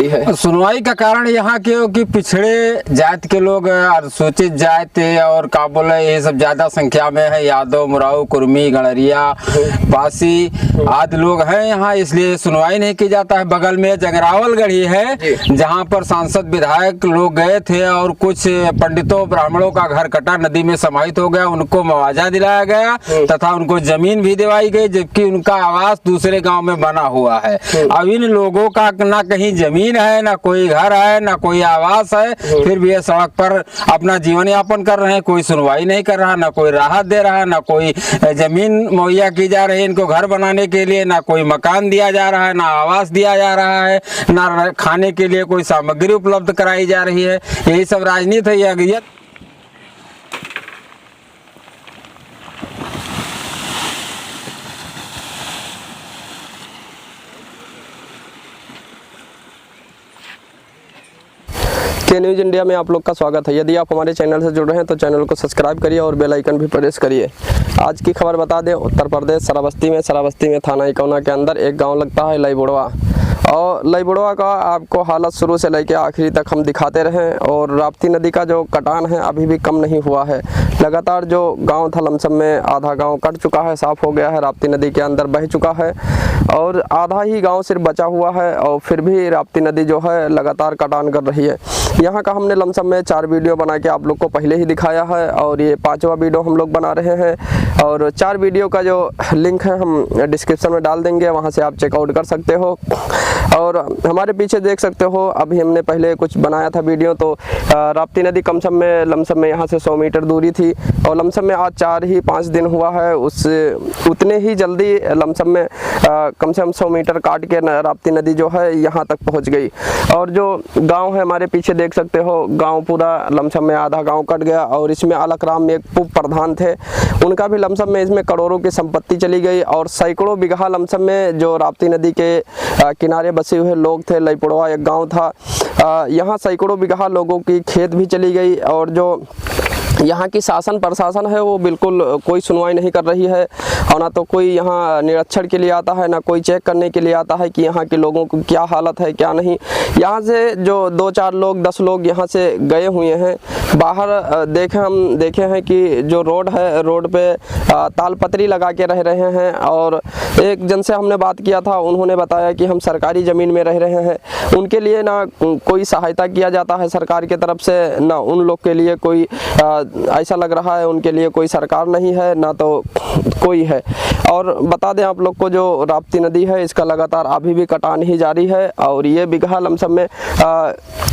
होती है। सुनवाई का कारण यहाँ के हो कि पिछड़े जात के लोग, अनुसूचित जाति और का बोले ये सब ज्यादा संख्या में है। यादव, मुराऊ, कुर्मी, गणरिया, पासी आदि लोग हैं यहाँ, इसलिए सुनवाई नहीं की जाता है। बगल में जंगरावल गढ़ी है जहाँ पर सांसद विधायक लोग गए थे और कुछ पंडितों ब्राह्मणों का घर कटा नदी में समाहित हो गया, उनको मुआवजा दिलाया गया तथा उनको जमीन भी दिलवाई गई, जबकि उनका आवास दूसरे गांव में बना हुआ है। अब इन लोगों का ना कहीं जमीन है, ना कोई घर है, ना कोई आवास है, फिर भी ये सड़क पर अपना जीवन यापन कर रहे हैं। कोई सुनवाई नहीं कर रहा, ना कोई राहत दे रहा है, ना कोई जमीन मुहैया की जा रही है इनको घर बनाने के लिए, ना कोई मकान दिया जा रहा है, ना आवास दिया जा रहा है, ना खाने के लिए कोई सामग्री उपलब्ध कराई जा रही है। यही सब राजनीति है। यह के न्यूज़ इंडिया में आप लोग का स्वागत है। यदि आप हमारे चैनल से जुड़ रहे हैं तो चैनल को सब्सक्राइब करिए और बेल आइकन भी प्रेस करिए। आज की खबर बता दें, उत्तर प्रदेश सराबस्ती में थाना इकौना के अंदर एक गांव लगता है लईबुढ़वा। और लईबुढ़वा का आपको हालत शुरू से लेकर आखिरी तक हम दिखाते रहें। और राप्ती नदी का जो कटान है अभी भी कम नहीं हुआ है। लगातार जो गांव था लमसम में आधा गांव कट चुका है, साफ़ हो गया है, राप्ती नदी के अंदर बह चुका है और आधा ही गांव सिर्फ बचा हुआ है। और फिर भी राप्ती नदी जो है लगातार कटान कर रही है। यहाँ का हमने लमसम में 4 वीडियो बना के आप लोग को पहले ही दिखाया है और ये 5वां वीडियो हम लोग बना रहे हैं। और 4 वीडियो का जो लिंक है हम डिस्क्रिप्शन में डाल देंगे, वहाँ से आप चेकआउट कर सकते हो। और हमारे पीछे देख सकते हो, अभी हमने पहले कुछ बनाया था वीडियो, तो राप्ती नदी कमसम में लमसम में यहाँ से 100 मीटर दूरी थी और लमसम में आज 4-5 दिन हुआ है, उससे उतने ही जल्दी लमसम में कम से कम 100 मीटर काट के राप्ती नदी जो है यहाँ तक पहुँच गई। और जो गांव है हमारे पीछे देख सकते हो, गांव पूरा लमसम में आधा गांव कट गया। और इसमें अलकराम में एक उप प्रधान थे, उनका भी लमसम में इसमें करोड़ों की संपत्ति चली गई। और सैकड़ों बीघा लमसम में जो राप्ती नदी के किनारे बसे हुए लोग थे, लईबुढ़वा एक गांव था, यहाँ सैकड़ों बीघा लोगों की खेत भी चली गई। और जो यहाँ की शासन प्रशासन है वो बिल्कुल कोई सुनवाई नहीं कर रही है और ना तो कोई यहाँ निरीक्षण के लिए आता है, ना कोई चेक करने के लिए आता है कि यहाँ के लोगों को क्या हालत है क्या नहीं। यहाँ से जो 2-4 लोग 10 लोग यहाँ से गए हुए हैं बाहर। हम देखे हैं कि जो रोड है, रोड पे तालपत्री लगा के रह रहे हैं। और एक जन से हमने बात किया था, उन्होंने बताया कि हम सरकारी ज़मीन में रह रहे हैं, उनके लिए ना कोई सहायता किया जाता है सरकार की तरफ से, ना उन लोग के लिए कोई ऐसा लग रहा है उनके लिए कोई सरकार नहीं है, ना तो कोई है। और बता दें आप लोग को, जो राप्ती नदी है इसका लगातार अभी भी कटान ही जारी है। और ये बीघा लमसम में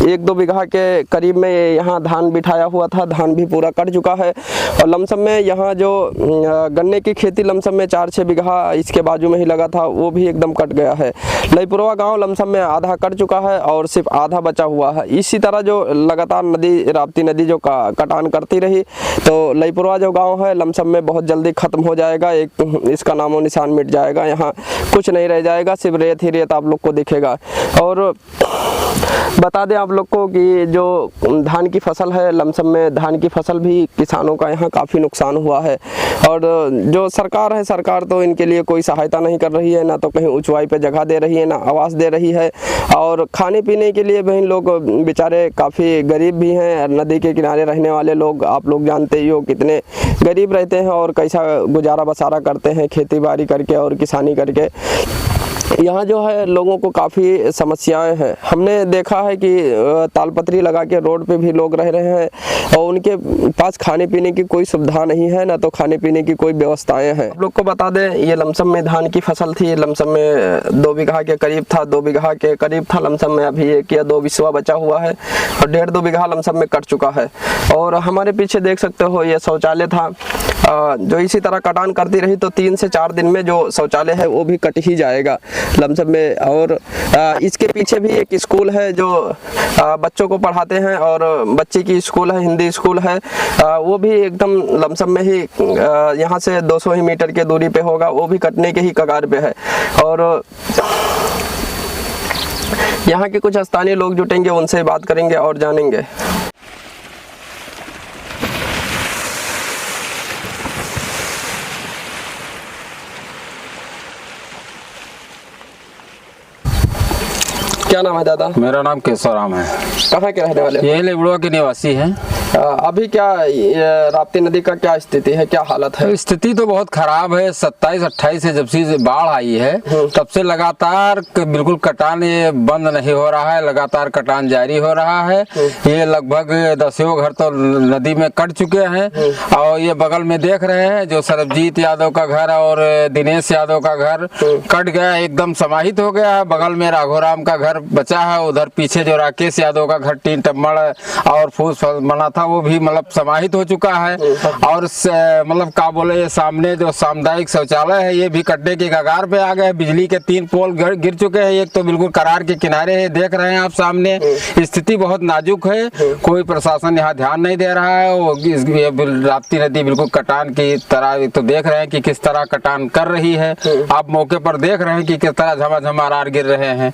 1-2 बीघा के करीब में यहाँ धान बिठाया हुआ था, धान भी पूरा कट चुका है। और लमसम में यहाँ जो गन्ने की खेती लमसम में 4-6 बीघा इसके बाजू में ही लगा था, वो भी एकदम कट गया है। लईबुढ़वा गाँव लमसम में आधा कट चुका है और सिर्फ आधा बचा हुआ है। इसी तरह जो लगातार राप्ती नदी जो कटान करती रही तो लईबुढ़वा जो गांव है लमसम में बहुत जल्दी ख़त्म हो जाएगा। एक इसका नामो निशान मिट जाएगा, यहाँ कुछ नहीं रह जाएगा, सिर्फ रेत ही रेत आप लोग को दिखेगा। और बता दें आप लोग को कि जो धान की फसल है लमसम में, धान की फसल भी किसानों का यहाँ काफ़ी नुकसान हुआ है। और जो सरकार है, सरकार तो इनके लिए कोई सहायता नहीं कर रही है, ना तो कहीं ऊंचाई पे जगह दे रही है, ना आवास दे रही है। और खाने पीने के लिए भी लोग बेचारे काफ़ी गरीब भी हैं। नदी के किनारे रहने वाले लोग आप लोग जानते ही हो कितने गरीब रहते हैं और कैसा गुजारा बसारा करते हैं खेती बाड़ी करके और किसानी करके। यहाँ जो है लोगों को काफ़ी समस्याएं हैं। हमने देखा है कि तालपत्री लगा के रोड पे भी लोग रह रहे हैं और उनके पास खाने पीने की कोई सुविधा नहीं है, ना तो खाने पीने की कोई व्यवस्थाएं हैं। आप लोग को बता दें, ये लमसम में धान की फसल थी, लमसम में 2 बीघा के करीब था, 2 बीघा के करीब था लमसम में। अभी 1 या 2 बिस्वा बचा हुआ है और 1.5-2 बीघा लमसम में कट चुका है। और हमारे पीछे देख सकते हो ये शौचालय था, जो इसी तरह कटान करती रही तो 3 से 4 दिन में जो शौचालय है वो भी कट ही जाएगा लमसम में। और इसके पीछे भी एक स्कूल है जो बच्चों को पढ़ाते हैं और बच्चे की स्कूल है, हिंदी स्कूल है, वो भी एकदम लमसम में ही यहाँ से 200 ही मीटर के दूरी पे होगा, वो भी कटने के ही कगार पे है। और यहाँ के कुछ स्थानीय लोग जुटेंगे, उनसे बात करेंगे और जानेंगे। क्या नाम है दादा? मेरा नाम केशवराम है। कहाँ के रहने वाले? ये लेबड़ुआ के निवासी हैं। अभी क्या राप्ती नदी का क्या स्थिति है, क्या हालत है? स्थिति तो बहुत खराब है। 27-28 से जब से बाढ़ आई है तब से लगातार बिल्कुल कटान ये बंद नहीं हो रहा है, लगातार कटान जारी हो रहा है। ये लगभग 10 घर तो नदी में कट चुके हैं। और ये बगल में देख रहे हैं जो सरबजीत यादव का घर और दिनेश यादव का घर कट गया, एकदम समाहित हो गया है। बगल में राघोराम का घर बचा है, उधर पीछे जो राकेश यादव का घर टीन टम्मड़ और फूस बना था वो भी मतलब समाहित हो चुका है। और मतलब क्या बोले, सामने जो सामुदायिक शौचालय है ये भी कटने के कगार पे आ गए। बिजली के 3 पोल गिर चुके हैं, एक तो बिल्कुल करार के किनारे है, देख रहे हैं आप सामने। स्थिति बहुत नाजुक है, कोई प्रशासन यहाँ ध्यान नहीं दे रहा है। वो राप्ती नदी बिल्कुल कटान की तरह, तो देख रहे हैं कि किस तरह कटान कर रही है। आप मौके पर देख रहे हैं कि किस तरह झमाझम आरार गिर रहे हैं।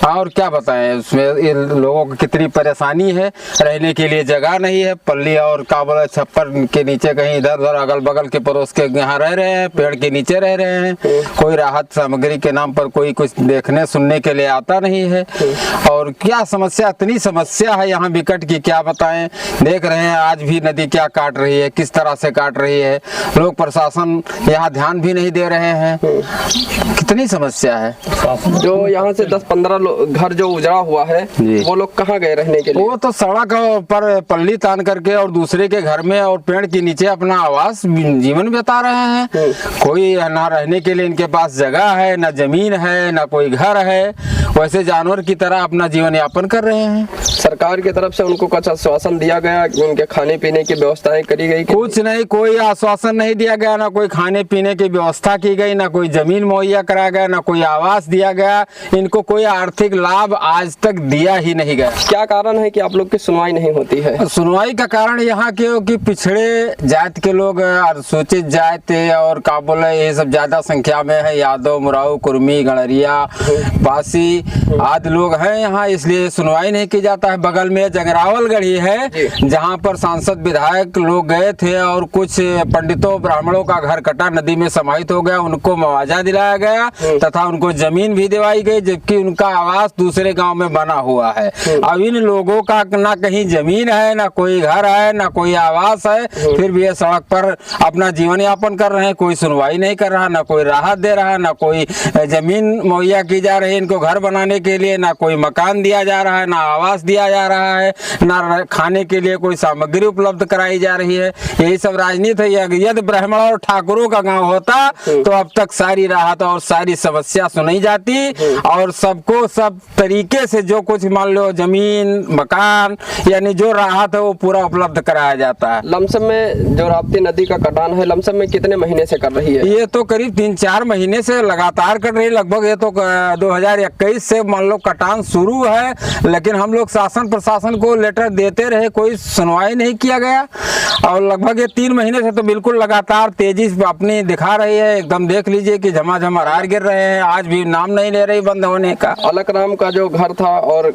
और क्या बताएं, उसमें लोगों को कितनी परेशानी है, रहने के लिए जगह नहीं है। पल्ली और काबल छप्पर के नीचे कहीं इधर उधर अगल बगल के पड़ोस के यहाँ रह रहे हैं, पेड़ के नीचे रह रहे हैं। कोई राहत सामग्री के नाम पर कोई कुछ देखने सुनने के लिए आता नहीं है। और क्या समस्या, इतनी समस्या है यहाँ विकट की, क्या बताएं। देख रहे हैं आज भी नदी क्या काट रही है, किस तरह से काट रही है। लोग प्रशासन यहाँ ध्यान भी नहीं दे रहे हैं, कितनी समस्या है। जो यहाँ से 10-15 घर जो उजड़ा हुआ है वो लोग कहाँ गए रहने के लिए? वो तो सड़क पर पल्ली तान करके और दूसरे के घर में और पेड़ के नीचे अपना आवास जीवन बिता रहे हैं। कोई ना रहने के लिए इनके पास जगह है, ना जमीन है, ना कोई घर है। वैसे जानवर की तरह अपना जीवन यापन कर रहे हैं। सरकार की तरफ से उनको कुछ आश्वासन दिया गया कि उनके खाने पीने की व्यवस्थाएं करी गई? कुछ नहीं, कोई आश्वासन नहीं दिया गया, ना कोई खाने पीने की व्यवस्था की गई, ना कोई जमीन मुहैया कराया गया, ना कोई आवास दिया गया। इनको कोई आर्थिक लाभ आज तक दिया ही नहीं गया। क्या कारण है कि आप लोग की सुनवाई नहीं होती है? सुनवाई का कारण यहाँ के कि पिछड़े जात के लोग, अनुसूचित जात और क्या बोले, ये सब ज्यादा संख्या में है। यादव, मुराऊ, कुर्मी, गणरिया, बासी आदि लोग हैं यहाँ, इसलिए सुनवाई नहीं की जाता है। बगल में जगरावल गढ़ी है जहाँ पर सांसद विधायक लोग गए थे और कुछ पंडितों ब्राह्मणों का घर कटा, नदी में समाहित हो गया, उनको मुआवजा दिलाया गया तथा उनको जमीन भी दिलाई गई, जबकि उनका आवास दूसरे गांव में बना हुआ है। अब इन लोगों का ना कहीं जमीन है, ना कोई घर है, ना कोई आवास है, फिर भी ये सड़क पर अपना जीवन यापन कर रहे हैं। कोई सुनवाई नहीं कर रहा, ना कोई राहत दे रहा, ना कोई जमीन मुहैया की जा रही है इनको घर बनाने के लिए, ना कोई मकान दिया जा रहा है, ना आवास दिया जा रहा है, ना खाने के लिए कोई सामग्री उपलब्ध कराई जा रही है। यही सब राजनीति है। यदि ब्राह्मण और ठाकुरों का गांव होता तो अब तक सारी राहत और सारी समस्या सुनी जाती और सबको सब तरीके से जो कुछ मान लो जमीन मकान यानी जो राहत है वो पूरा उपलब्ध कराया जाता है। लमसम में जो राप्ती नदी का कटान है लमसम में कितने महीने से कर रही है? ये तो करीब 3-4 महीने से लगातार कट रही है। लगभग ये तो 2021 से मान लो कटान शुरू है, लेकिन हम लोग शासन प्रशासन को लेटर देते रहे, कोई सुनवाई नहीं किया गया। और लगभग ये 3 महीने से तो बिल्कुल लगातार तेजी अपनी दिखा रही है। एकदम देख लीजिए कि झमाझम आरार गिर रहे हैं, आज भी नाम नहीं ले रही बंद होने का। अलकराम का जो घर था और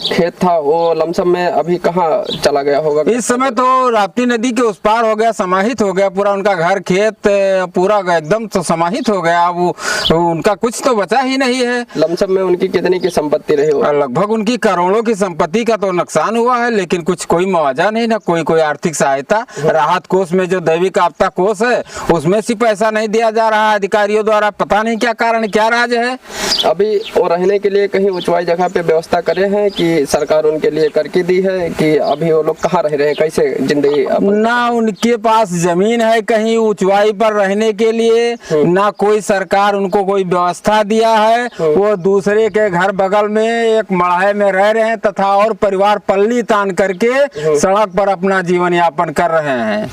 खेत था वो लमसम में अभी कहाँ चला गया होगा? इस समय तो राप्ती नदी के उस पार हो गया, समाहित हो गया पूरा उनका घर खेत, पूरा एकदम तो समाहित हो गया। अब उनका कुछ तो बचा ही नहीं है। लमसम में उनकी कितनी की संपत्ति रही होगी? लगभग उनकी करोड़ों की संपत्ति का तो नुकसान हुआ है, लेकिन कुछ कोई मुआवजा नहीं, ना कोई आर्थिक सहायता। राहत कोष में जो दैविक आपदा कोष है उसमें से पैसा नहीं दिया जा रहा है अधिकारियों द्वारा। पता नहीं क्या कारण, क्या राज है। अभी वो रहने के लिए कहीं ऊंचाई जगह पे व्यवस्था करे हैं कि सरकार उनके लिए करके दी है कि अभी वो लोग कहाँ रह रहे हैं, कैसे जिंदगी? ना उनके पास जमीन है कहीं ऊंचाई पर रहने के लिए, ना कोई सरकार उनको कोई व्यवस्था दिया है। वो दूसरे के घर बगल में एक मढ़ाई में रह रहे हैं तथा और परिवार पल्ली तान करके सड़क पर अपना जीवन यापन कर रहे हैं।